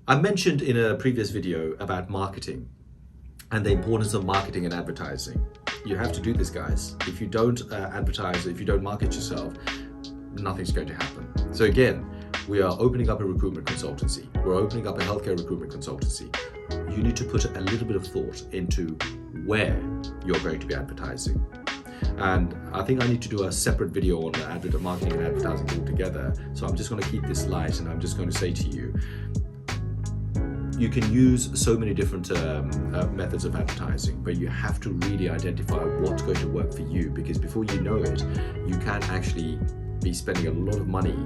I mentioned in a previous video about marketing and the importance of marketing and advertising. You have to do this, guys. If you don't advertise, if you don't market yourself, nothing's going to happen. So again, we are opening up a recruitment consultancy. We're opening up a healthcare recruitment consultancy. You need to put a little bit of thought into where you're going to be advertising. And I think I need to do a separate video on marketing and advertising altogether. So I'm just going to keep this light, and I'm just going to say to you, you can use so many different methods of advertising, but you have to really identify what's going to work for you, because before you know it, you can actually be spending a lot of money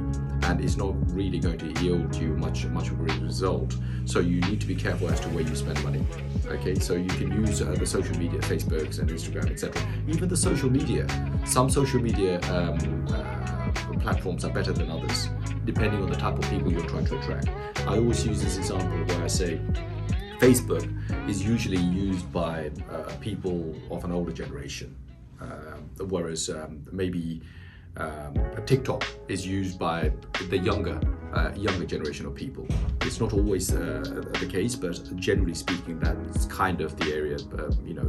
and it's not really going to yield you much of a result. So you need to be careful as to where you spend money. Okay, so you can use the social media, Facebooks and Instagram, etc. Even the social media, some social media platforms are better than others, depending on the type of people you're trying to attract. I always use this example where I say Facebook is usually used by people of an older generation, whereas maybe TikTok is used by the younger generation of people. It's not always the case, but generally speaking, that's kind of the area.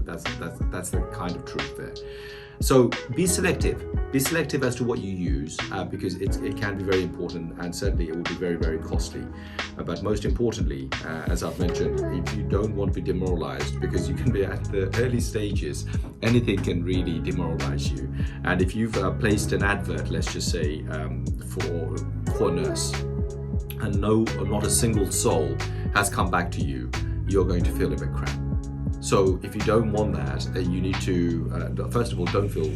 That's the kind of truth there. So be selective. Be selective as to what you use, because it can be very important, and certainly it will be very, very costly. But most importantly, as I've mentioned, if you don't want to be demoralized, because you can be at the early stages, anything can really demoralize you. And if you've placed an advert, let's just say for a nurse, and not a single soul has come back to you, you're going to feel a bit crap. So if you don't want that, you need to, first of all, don't feel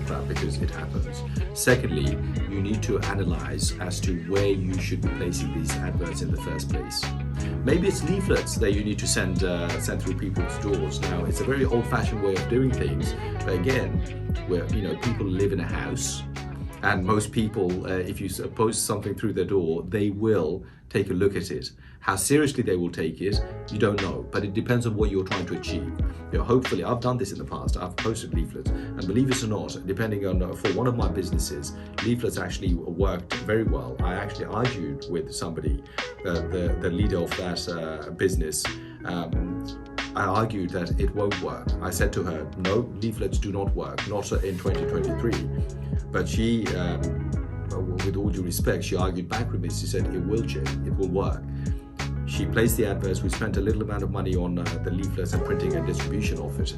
crap, because it happens. Secondly, you need to analyze as to where you should be placing these adverts in the first place. Maybe it's leaflets that you need to send through people's doors. Now, it's a very old-fashioned way of doing things, but again, where people live in a house, and most people, if you post something through their door, they will take a look at it. How seriously they will take it, you don't know, but it depends on what you're trying to achieve. Hopefully, I've done this in the past. I've posted leaflets, and believe it or not, depending on for one of my businesses, leaflets actually worked very well. I actually argued with somebody, the leader of that business. I argued that it won't work. I said to her, no, leaflets do not work, not in 2023. But she, with all due respect, she argued back with me. She said, it will change, it will work. She placed the adverts. We spent a little amount of money on the leaflets and printing and distribution of it.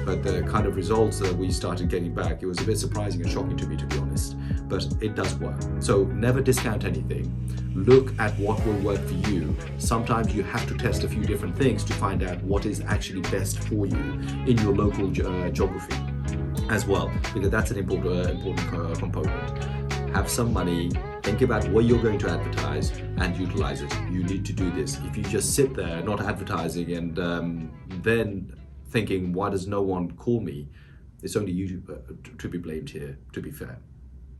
But the kind of results that we started getting back, it was a bit surprising and shocking to me, to be honest. But it does work. So never discount anything. Look at what will work for you. Sometimes you have to test a few different things to find out what is actually best for you in your local geography as well, because that's an important component. Have some money, think about what you're going to advertise, and utilize it. You need to do this. If you just sit there not advertising and then thinking, why does no one call me? It's only you to be blamed here, to be fair.